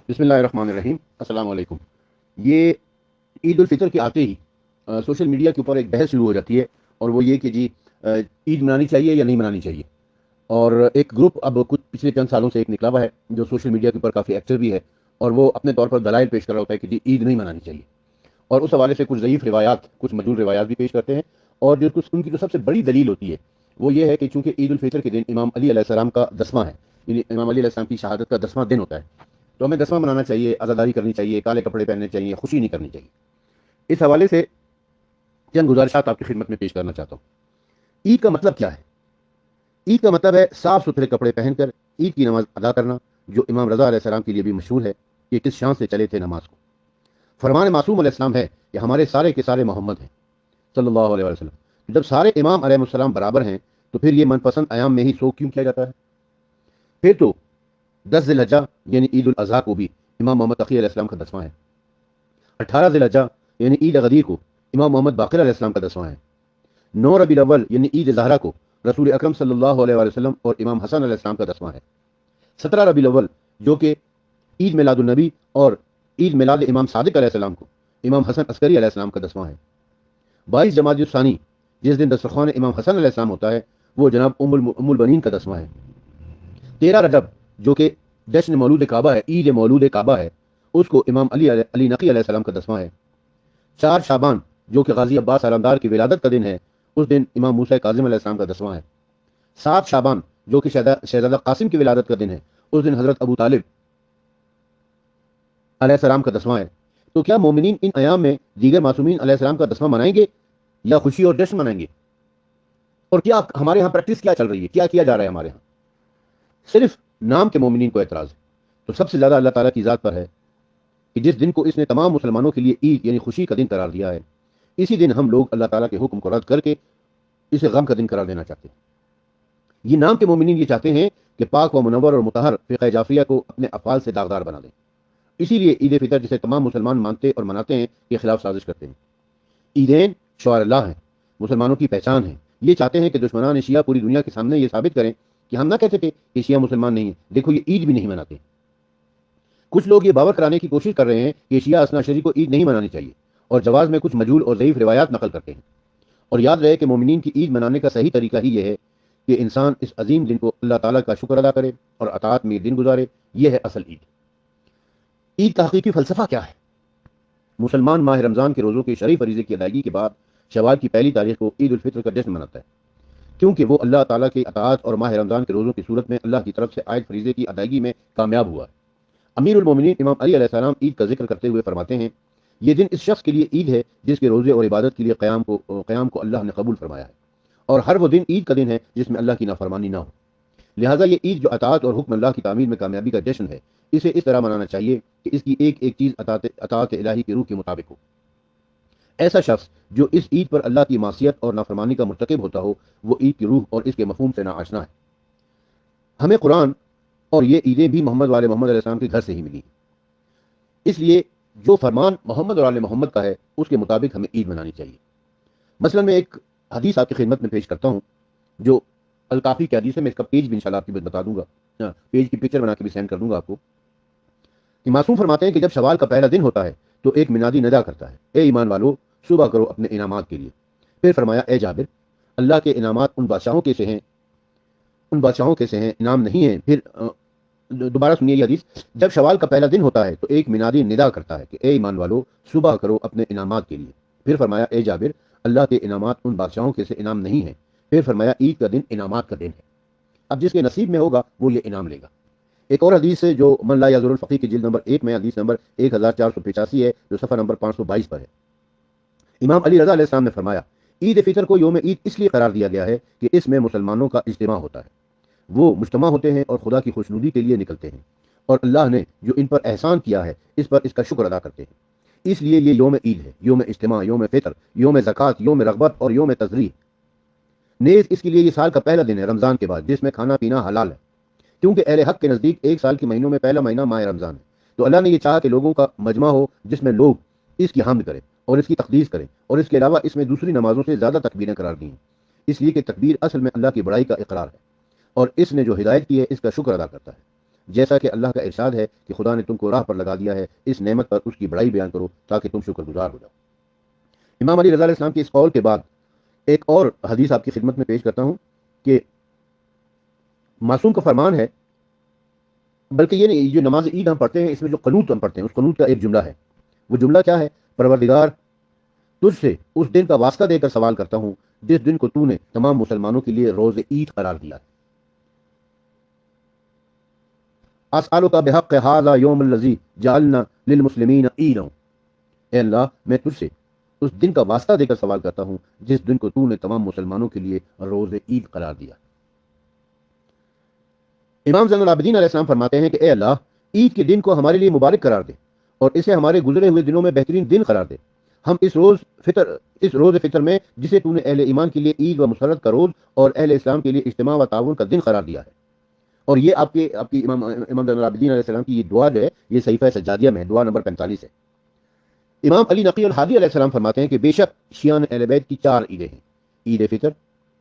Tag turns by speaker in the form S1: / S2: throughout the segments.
S1: بسم اللہ الرحمن الرحیم، السلام علیکم۔ یہ عید الفطر کے آتے ہی سوشل میڈیا کے اوپر ایک بحث شروع ہو جاتی ہے، اور وہ یہ کہ جی عید منانی چاہیے یا نہیں منانی چاہیے۔ اور ایک گروپ اب کچھ پچھلے چند سالوں سے ایک نکلا ہوا ہے جو سوشل میڈیا کے اوپر کافی ایکٹیو بھی ہے، اور وہ اپنے طور پر دلائل پیش کر رہا ہوتا ہے کہ جی عید نہیں منانی چاہیے، اور اس حوالے سے کچھ ضعیف روایات، کچھ مجہول روایات بھی پیش کرتے ہیں۔ اور جو کچھ ان کی جو سب سے بڑی دلیل ہوتی ہے وہ یہ ہے کہ چونکہ عید الفطر کے دن امام علی علیہ السلام کا 10واں ہے، یعنی امام علی علیہ السلام کی شہادت کا 10واں دن ہوتا ہے، تو ہمیں 10واں منانا چاہیے، عزاداری کرنی چاہیے، کالے کپڑے پہننے چاہیے، خوشی نہیں کرنی چاہیے۔ اس حوالے سے چند گزارشات آپ کی خدمت میں پیش کرنا چاہتا ہوں۔ عید کا مطلب کیا ہے؟ عید کا مطلب ہے صاف ستھرے کپڑے پہن کر عید کی نماز ادا کرنا، جو امام رضا علیہ السلام کے لیے بھی مشہور ہے کہ کس شان سے چلے تھے نماز کو۔ فرمان معصوم علیہ السلام ہے کہ ہمارے سارے کے سارے محمد ہیں صلی اللہ علیہ وسلم۔ جب سارے امام علیہ السلام برابر ہیں تو پھر یہ من پسند ایام میں ہی سو کیوں کیا جاتا ہے؟ پھر تو 10 ذی الحجہ یعنی عید الاضحیٰ کو بھی امام محمد تقی علیہ السلام کا 10واں ہے۔ 18 ذی الحجہ یعنی عید غدیر کو امام محمد باقر علیہ السلام کا 10واں ہے۔ 9 ربیع الاول یعنی عید زہرہ کو رسول اکرم صلی اللہ علیہ وسلم اور امام حسن علیہ السلام کا 10واں ہے۔ 17 ربیع الاول جو کہ عید میلاد النبی اور عید میلاد امام صادق علیہ السلام کو امام حسن عسکری علیہ السلام کا 10واں ہے۔ 22 جمادی الثانی جس دن دسترخوان امام حسن علیہ السلام ہوتا ہے وہ جناب ام البنین کا 10واں ہے۔ 13 رجب جو کہ جشن مولود کعبہ ہے، عید مولود کعبہ ہے، اس کو امام علی نقی علیہ السلام کا 10واں ہے۔ 4 شعبان جو کہ غازی عباس علمدار کی ولادت کا دن ہے، اس دن امام موسیٰ کاظم علیہ السلام کا 10واں ہے۔ 7 شعبان جو کہ شہزادہ قاسم کی ولادت کا دن ہے، اس دن حضرت ابو طالب علیہ السلام کا 10واں ہے۔ تو کیا مومنین ان ایام میں دیگر معصومین علیہ السلام کا 10واں منائیں گے یا خوشی اور جشن منائیں گے؟ اور کیا ہمارے ہاں پریکٹس کیا چل رہی ہے، کیا کیا جا رہا ہے ہمارے ہاں؟ صرف نام کے مومنین کو اعتراض ہے۔ تو سب سے زیادہ اللہ تعالیٰ کی ذات پر ہے کہ جس دن کو اس نے تمام مسلمانوں کے لیے عید یعنی خوشی کا دن قرار دیا ہے، اسی دن ہم لوگ اللہ تعالیٰ کے حکم کو رد کر کے اسے غم کا دن قرار دینا چاہتے ہیں۔ یہ نام کے مومنین یہ چاہتے ہیں کہ پاک و منور اور مطہر فقہ جعفریہ کو اپنے افعال سے داغدار بنا دیں، اسی لیے عید فطر جسے تمام مسلمان مانتے اور مناتے ہیں کے خلاف سازش کرتے ہیں۔ عیدین شعار اللہ ہیں، مسلمانوں کی پہچان ہے۔ یہ چاہتے ہیں کہ دشمنان شیعہ پوری دنیا کے سامنے یہ ثابت کریں کہ ہم نہ کہتے تھے کہ شیعہ مسلمان نہیں ہیں، دیکھو یہ عید بھی نہیں مناتے۔ کچھ لوگ یہ باور کرانے کی کوشش کر رہے ہیں کہ شیعہ اثنا عشری کو عید نہیں منانی چاہیے، اور جواز میں کچھ مجہول اور ضعیف روایات نقل کرتے ہیں۔ اور یاد رہے کہ مومنین کی عید منانے کا صحیح طریقہ ہی یہ ہے کہ انسان اس عظیم دن کو اللہ تعالیٰ کا شکر ادا کرے اور اطاعت میں دن گزارے۔ یہ ہے اصل عید۔ عید کا حقیقی فلسفہ کیا ہے؟ مسلمان ماہ رمضان کے روزوں کے شرعی فریضے کی ادائیگی کے بعد شوال کی پہلی تاریخ کو عید الفطر کا جشن مناتا ہے، کیونکہ وہ اللہ تعالیٰ کے اطاعت اور ماہ رمضان کے روزوں کی صورت میں اللہ کی طرف سے عائد فریضے کی ادائیگی میں کامیاب ہوا ہے۔ امیر المومنین امام علی علیہ السلام عید کا ذکر کرتے ہوئے فرماتے ہیں، یہ دن اس شخص کے لیے عید ہے جس کے روزے اور عبادت کے لیے قیام کو اللہ نے قبول فرمایا ہے، اور ہر وہ دن عید کا دن ہے جس میں اللہ کی نافرمانی نہ ہو۔ لہٰذا یہ عید جو اطاعت اور حکم اللہ کی تعمیر میں کامیابی کا جشن ہے، اسے اس طرح منانا چاہیے کہ اس کی ایک ایک چیز اطاعت الہی کی روح کے مطابق ہو۔ ایسا شخص جو اس عید پر اللہ کی معصیت اور نافرمانی کا مرتکب ہوتا ہو، وہ عید کی روح اور اس کے مفہوم سے ناآشنا ہے۔ ہمیں قرآن اور یہ عیدیں بھی محمد والے محمد علیہ السلام کے گھر سے ہی ملی، اس لیے جو فرمان محمد اور آل محمد کا ہے اس کے مطابق ہمیں عید منانی چاہیے۔ مثلا میں ایک حدیث آپ کی خدمت میں پیش کرتا ہوں جو الکافی کی حدیث ہے، میں اس کا پیج بھی انشاءاللہ آپ کی بتا دوں گا، پیج کی پکچر بنا کے بھی سینڈ کر دوں گا آپ کو، کہ معصوم فرماتے ہیں کہ جب شوال کا پہلا دن ہوتا ہے تو ایک منادی ندا کرتا ہے، اے ایمان والو صبح کرو اپنے انعامات کے لیے۔ پھر فرمایا، اے جابر، اللہ کے انعامات ان بادشاہوں کے سے ہیں انعام نہیں ہیں۔ پھر دوبارہ سنیے یہ حدیث، جب شوال کا پہلا دن ہوتا ہے تو ایک منادی ندا کرتا ہے کہ اے ایمان والو صبح کرو اپنے انعامات کے لیے۔ پھر فرمایا، اے جابر، اللہ کے انعامات ان بادشاہوں کے سے انعام نہیں ہیں۔ پھر فرمایا، عید کا دن انعامات کا دن ہے، اب جس کے نصیب میں ہوگا وہ یہ انعام لے گا۔ ایک اور حدیث ہے جو من لا یزور الفقیہ کی جلد نمبر 1 میں حدیث نمبر 1485 ہے، جو صفحہ نمبر 522 پر ہے۔ امام علی رضا علیہ السلام نے فرمایا، عید فطر کو یوم عید اس لیے قرار دیا گیا ہے کہ اس میں مسلمانوں کا اجتماع ہوتا ہے، وہ مجتمع ہوتے ہیں اور خدا کی خوشنودی کے لیے نکلتے ہیں، اور اللہ نے جو ان پر احسان کیا ہے اس پر اس کا شکر ادا کرتے ہیں۔ اس لیے یہ یوم عید ہے، یوم اجتماع، یوم فطر، یوم زکوٰۃ، یوم رغبت اور یوم تذریح۔ نیز اس کے لیے یہ سال کا پہلا دن ہے رمضان کے بعد جس میں کھانا پینا حلال ہے، کیونکہ اہل حق کے نزدیک ایک سال کے مہینوں میں پہلا مہینہ ماہ رمضان ہے۔ تو اللہ نے یہ چاہا کہ لوگوں کا مجمع ہو جس میں لوگ اس کی حمد کریں اور اس کی تقدیس کریں، اور اس کے علاوہ اس میں دوسری نمازوں سے زیادہ تکبیریں قرار دی ہیں، اس لیے کہ تکبیر اصل میں اللہ کی بڑائی کا اقرار ہے، اور اس نے جو ہدایت کی ہے اس کا شکر ادا کرتا ہے۔ جیسا کہ اللہ کا ارشاد ہے کہ خدا نے تم کو راہ پر لگا دیا ہے، اس نعمت پر اس کی بڑائی بیان کرو تاکہ تم شکر گزار ہو جاؤ۔ امام علی رضا علیہ السلام کی اس قول کے بعد ایک اور حدیث آپ کی خدمت میں پیش کرتا ہوں کہ معصوم کا فرمان ہے، بلکہ یہ نہیں، جو نماز عید ہم پڑھتے ہیں اس میں جو قنوت ہم پڑھتے ہیں اس قنوت کا ایک جملہ ہے، وہ جملہ کیا ہے؟ پروردگار، تجھ سے اس دن کا واسطہ دے کر سوال کرتا ہوں جس دن کو تو نے تمام مسلمانوں کے لیے روز عید قرار دیا ہے۔ اسالک بحق ھذا یوم الذی جعلنا للمسلمین عیدا، اے اللہ میں تجھ سے اس دن کا واسطہ دے کر سوال کرتا ہوں جس دن کو تو نے تمام مسلمانوں کے لیے روز عید قرار دیا۔ امام زین العابدین علیہ السلام فرماتے ہیں کہ اے اللہ، عید کے دن کو ہمارے لیے مبارک قرار دے اور اسے ہمارے گزرے ہوئے دنوں میں بہترین دن قرار دے۔ ہم اس روز فطر میں جسے تو نے اہل ایمان کے لیے عید و مسرت کا روز اور اہل اسلام کے لیے اجتماع و تعاون کا دن قرار دیا ہے۔ اور یہ آپ کی امام زین العابدین علیہ السلام کی یہ دعا جو ہے یہ صحیفہ سجادیہ میں ہے، دعا نمبر 45 ہے۔ امام علی نقی الحادی علیہ السلام فرماتے ہیں کہ بے شک شیعان اہل بیت کی 4 عیدیں ہیں، عید فطر،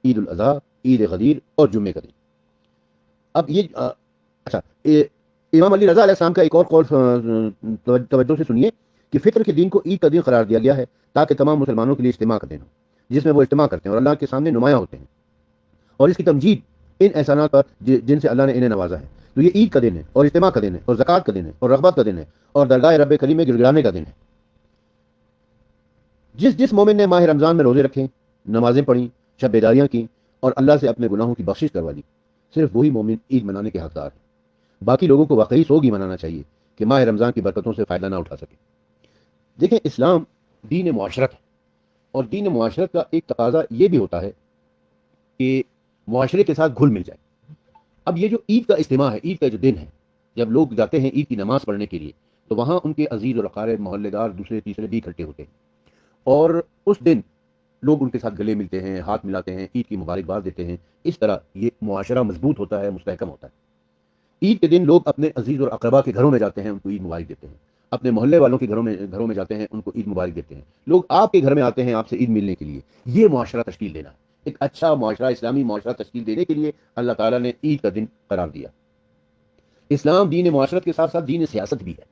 S1: عید الاضحیٰ، عید غدیر اور جمعے کا دن۔ اب یہ اچھا، امام علی رضا علیہ السلام کا ایک اور قول توجہ سے سنیے کہ فطر کے دن کو عید کا دن قرار دیا گیا ہے تاکہ تمام مسلمانوں کے لیے اجتماع کا دن ہو، جس میں وہ اجتماع کرتے ہیں اور اللہ کے سامنے نمایاں ہوتے ہیں، اور اس کی تمجید ان احسانات پر جن سے اللہ نے انہیں نوازا ہے۔ تو یہ عید کا دن ہے اور اجتماع کا دن ہے اور زکوٰۃ کا دن ہے اور رغبت کا دن ہے اور درگاہ رب کریم میں گڑگڑانے کا دن ہے۔ جس مومن نے ماہ رمضان میں روزے رکھے، نمازیں پڑھیں، شب بیداریاں کی اور اللہ سے اپنے گناہوں کی بخشش کروا لی، صرف وہی مومن عید منانے کے حقدار ہے۔ باقی لوگوں کو واقعی سوگ ہی منانا چاہیے کہ ماہ رمضان کی برکتوں سے فائدہ نہ اٹھا سکے۔ دیکھیں، اسلام دین معاشرت ہے، اور دین معاشرت کا ایک تقاضا یہ بھی ہوتا ہے کہ معاشرے کے ساتھ گھل مل جائے۔ اب یہ جو عید کا اجتماع ہے، عید کا جو دن ہے، جب لوگ جاتے ہیں عید کی نماز پڑھنے کے لیے تو وہاں ان کے عزیز اور اقارب، محلے دار، دوسرے تیسرے بھی اکٹھے ہوتے ہیں، اور اس دن لوگ ان کے ساتھ گلے ملتے ہیں، ہاتھ ملاتے ہیں، عید کی مبارکباد دیتے ہیں۔ اس طرح یہ معاشرہ مضبوط ہوتا ہے، مستحکم ہوتا ہے۔ عید کے دن لوگ اپنے عزیز اور اقربا کے گھروں میں جاتے ہیں، ان کو عید مبارک دیتے ہیں، اپنے محلے والوں کے گھروں میں جاتے ہیں، ان کو عید مبارک دیتے ہیں۔ لوگ آپ کے گھر میں آتے ہیں آپ سے عید ملنے کے لیے۔ یہ معاشرہ تشکیل دینا ہے، ایک اچھا معاشرہ، اسلامی معاشرہ تشکیل دینے کے لیے اللہ تعالیٰ نے عید کا دن قرار دیا۔ اسلام دین معاشرت کے ساتھ ساتھ دین سیاست بھی ہے،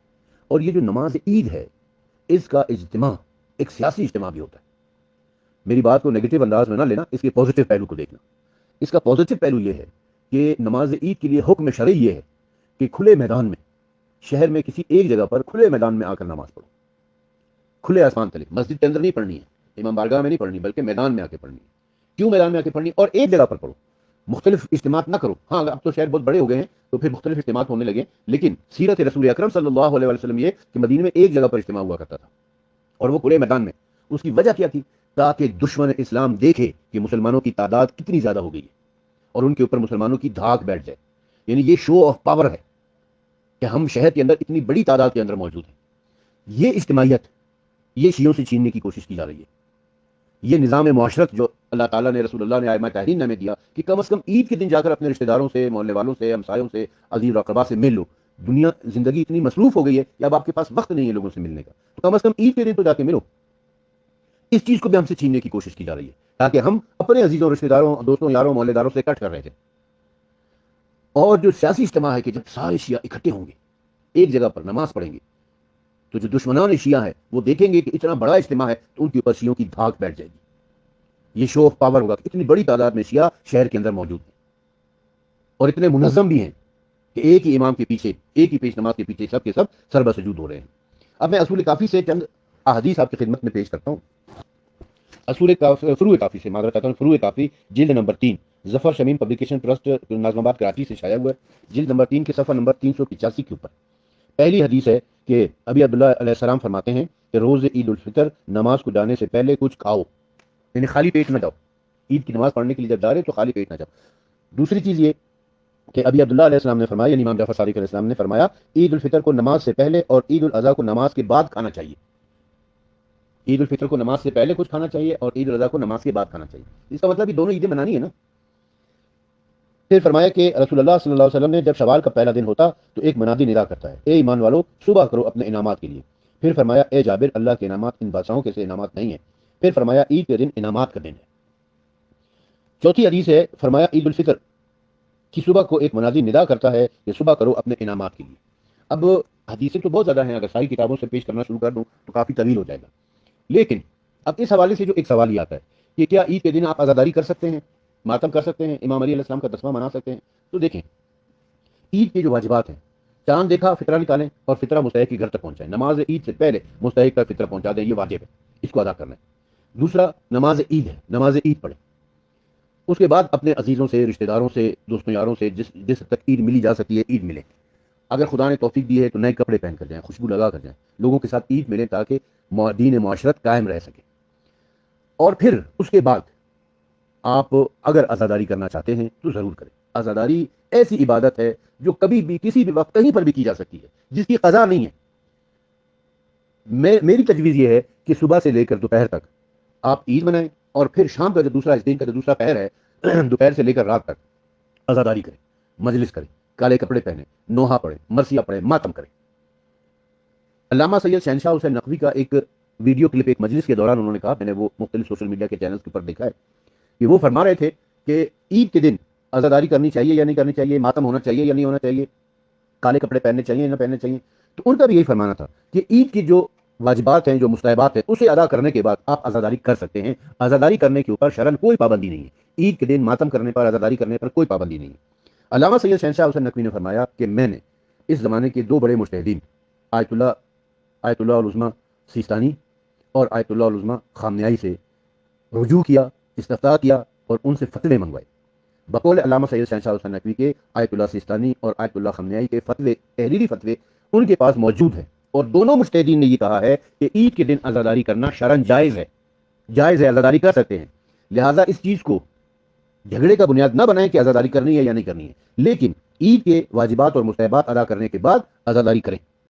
S1: اور یہ جو نماز عید ہے اس کا اجتماع ایک سیاسی اجتماع بھی ہوتا ہے۔ میری بات کو نیگیٹو انداز میں نہ لینا، اس کے پازیٹو پہلو کو دیکھنا۔ اس کا پازیٹو پہلو یہ ہے کہ نماز عید کے لیے حکم شرعی یہ ہے کہ کھلے میدان میں، شہر میں کسی ایک جگہ پر کھلے میدان میں آ کر نماز پڑھو، کھلے آسمان تلے، مسجد کے اندر نہیں پڑھنی ہے، امام بارگاہ میں نہیں پڑھنی، بلکہ میدان میں آ کے پڑھنی ہے۔ کیوں میدان میں آ کے پڑھنی؟ اور ایک جگہ پر پڑھو، مختلف اجتماعات نہ کرو۔ ہاں، اب تو شہر بہت بڑے ہو گئے ہیں تو پھر مختلف اجتماعات ہونے لگے، لیکن سیرت رسول اکرم صلی اللہ علیہ وسلم یہ کہ مدینے میں ایک جگہ پر اجتماع ہوا کرتا تھا، اور وہ کھلے میدان میں۔ اس کی وجہ کیا تھی؟ تاکہ دشمن اسلام دیکھے کہ مسلمانوں کی تعداد کتنی زیادہ ہو گئی ہے اور ان کے اوپر مسلمانوں کی دھاک بیٹھ جائے۔ یعنی یہ شو آف پاور ہے کہ ہم شہر کے اندر اتنی بڑی تعداد کے اندر موجود ہیں۔ یہ اجتماعیت یہ شیعوں سے چھیننے کی کوشش کی جا رہی ہے۔ یہ نظام معاشرت جو اللہ تعالیٰ نے، رسول اللہ نے آئمہ طاہرین نے ہمیں دیا کہ کم از کم عید کے دن جا کر اپنے رشتہ داروں سے، محلے والوں سے، ہمسایوں سے، عزیز و اقربا سے مل لو۔ دنیا، زندگی اتنی مصروف ہو گئی ہے کہ اب آپ کے پاس وقت نہیں ہے لوگوں سے ملنے کا، تو کم از کم عید کے دن تو جا کے ملو۔ اس چیز کو بھی ہم سے چھیننے کی کوشش کی جا رہی ہے تاکہ ہم اپنے عزیزوں، رشتہ داروں، دوستوں، یاروں، محلے داروں سے کٹ کر رہے تھے۔ اور جو سیاسی اجتماع ہے کہ جب سارے شیعہ اکٹھے ہوں گے، ایک جگہ پر نماز پڑھیں گے، تو جو دشمنان شیعہ ہیں وہ دیکھیں گے کہ اتنا بڑا اجتماع ہے تو ان کے اوپر شیعوں کی دھاک بیٹھ جائے گی۔ یہ شو آف پاور ہوگا کہ اتنی بڑی تعداد میں شیعہ شہر کے اندر موجود ہیں، اور اتنے منظم بھی ہیں کہ ایک ہی امام کے پیچھے، ایک ہی پیش نماز کے پیچھے سب کے سب سربہ سجود ہو رہے ہیں۔ اب میں اصول کافی سے چند احادیث آپ کی خدمت میں پیش کرتا ہوں۔ فروع کافی سے معذرت چاہتا ہوں، فروع کافی جلد نمبر 3، ظفر شمیم پبلیکیشن ٹرسٹ، ناظم آباد کراچی سے شائع ہوا ہے، جلد نمبر 3 کے صفحہ نمبر 385 کے اوپر پہلی حدیث ہے کہ ابی عبداللہ علیہ السلام فرماتے ہیں کہ روز عید الفطر نماز کو جانے سے پہلے کچھ کھاؤ، یعنی خالی پیٹ نہ جاؤ۔ عید کی نماز پڑھنے کے لیے جب جا رہے تو خالی پیٹ نہ جاؤ۔ دوسری چیز یہ کہ ابی عبداللہ علیہ السلام نے فرمایا، یعنی امام جعفر صادق علیہ السلام نے فرمایا، عید الفطر کو نماز سے پہلے اور عید الاضحیٰ کو نماز کے بعد کھانا چاہیے۔ عید الفطر کو نماز سے پہلے کچھ کھانا چاہیے اور عید الاضحیٰ کو نماز کے بعد کھانا چاہیے۔ اس کا مطلب یہ دونوں عیدیں منانی ہے نا۔ پھر فرمایا کہ رسول اللہ صلی اللہ علیہ وسلم نے جب شوال کا پہلا دن ہوتا تو ایک منادی ندا کرتا ہے، اے ایمان والو صبح کرو اپنے انعامات کے لیے۔ پھر فرمایا، اے جابر، اللہ کے انعامات ان بادشاہوں کے سے انعامات نہیں ہیں۔ پھر فرمایا، عید کے دن انعامات کا دن ہے۔ چوتھی حدیث ہے، فرمایا عید الفطر کہ صبح کو ایک منادی ندا کرتا ہے کہ صبح کرو اپنے انعامات کے لیے. اب حدیثیں تو بہت زیادہ ہیں، اگر ساری کتابوں سے پیش کرنا شروع کر دوں تو کافی طویل ہو جائے گا. لیکن اب اس حوالے سے جو ایک سوال یہ آتا ہے کہ کیا عید کے دن آپ عزاداری کر سکتے ہیں، ماتم کر سکتے ہیں، امام علی علیہ السلام کا تسبیح منا سکتے ہیں؟ تو دیکھیں، عید کے جو واجبات ہیں، چاند دیکھا فطرہ نکالیں اور فطرہ مستحق کے گھر تک پہنچائیں. نماز عید سے پہلے مستحق کا فطرہ پہنچا دیں، یہ واجب ہے، اس کو ادا کرنا ہے. دوسرا، نماز عید ہے، نماز عید پڑھیں. اس کے بعد اپنے عزیزوں سے، رشتہ داروں سے، دوستوں یاروں سے جس حد تک عید ملی جا سکتی ہے عید ملیں. اگر خدا نے توفیق دی ہے تو نئے کپڑے پہن کر جائیں، خوشبو لگا کر جائیں، لوگوں کے ساتھ عید ملیں تاکہ دین معاشرت قائم رہ سکے. اور پھر اس کے بعد آپ اگر عزاداری کرنا چاہتے ہیں تو ضرور کریں. عزاداری ایسی عبادت ہے جو کبھی بھی کسی بھی وقت کہیں پر بھی کی جا سکتی ہے، جس کی قضا نہیں ہے. میری تجویز یہ ہے کہ صبح سے لے کر دوپہر تک آپ عید منائیں، اور پھر شام کا جو دوسرا، اس دن کا جو دوسرا پہر ہے دوپہر سے لے کر رات تک عزاداری کریں، مجلس کریں، کالے کپڑے پہنیں، نوحہ پڑھیں، مرثیہ پڑھیں، ماتم کریں. علامہ سید شہنشاہ حسین نقوی کا ایک ویڈیو کلپ ایک مجلس کے دوران انہوں نے کہا، میں نے وہ مختلف سوشل میڈیا کے چینلز کے اوپر دیکھا ہے، کہ وہ فرما رہے تھے کہ عید کے دن عزاداری کرنی چاہیے یا نہیں کرنی چاہیے، ماتم ہونا چاہیے یا نہیں ہونا چاہیے، کالے کپڑے پہننے چاہیے یا نہ پہننے چاہیے. تو ان کا بھی یہی فرمانا تھا کہ عید کی جو واجبات ہیں، جو مستحبات ہیں، اسے ادا کرنے کے بعد آپ عزاداری کر سکتے ہیں. عزاداری کرنے کے اوپر شرعن کوئی پابندی نہیں ہے. عید کے دن ماتم کرنے پر، عزاداری کرنے پر کوئی پابندی نہیں ہے. علامہ سید شہنشاہ حسین نقوی نے فرمایا کہ میں نے اس زمانے کے دو بڑے مجتہدین، آیت اللہ العظمی سیستانی اور آیت اللہ العظمی خامنیائی سے رجوع کیا، استفتاء کیا اور ان سے فتوے منگوائے. بقول علامہ سید شہنشاہ حسین نقوی کے آیت اللہ سیستانی اور آیت اللہ خامنیائی کے فتوے، تحریری فتوے ان کے پاس موجود ہیں، اور دونوں مجتہدین نے یہ کہا ہے کہ عید کے دن عزاداری کرنا شرعن جائز ہے. جائز ہے، عزاداری کر سکتے ہیں. لہٰذا اس چیز کو جھگڑے کا بنیاد نہ بنائیں کہ عزاداری کرنی ہے یا نہیں کرنی ہے، لیکن عید کے واجبات اور مستحبات ادا کرنے کے بعد عزاداری کریں.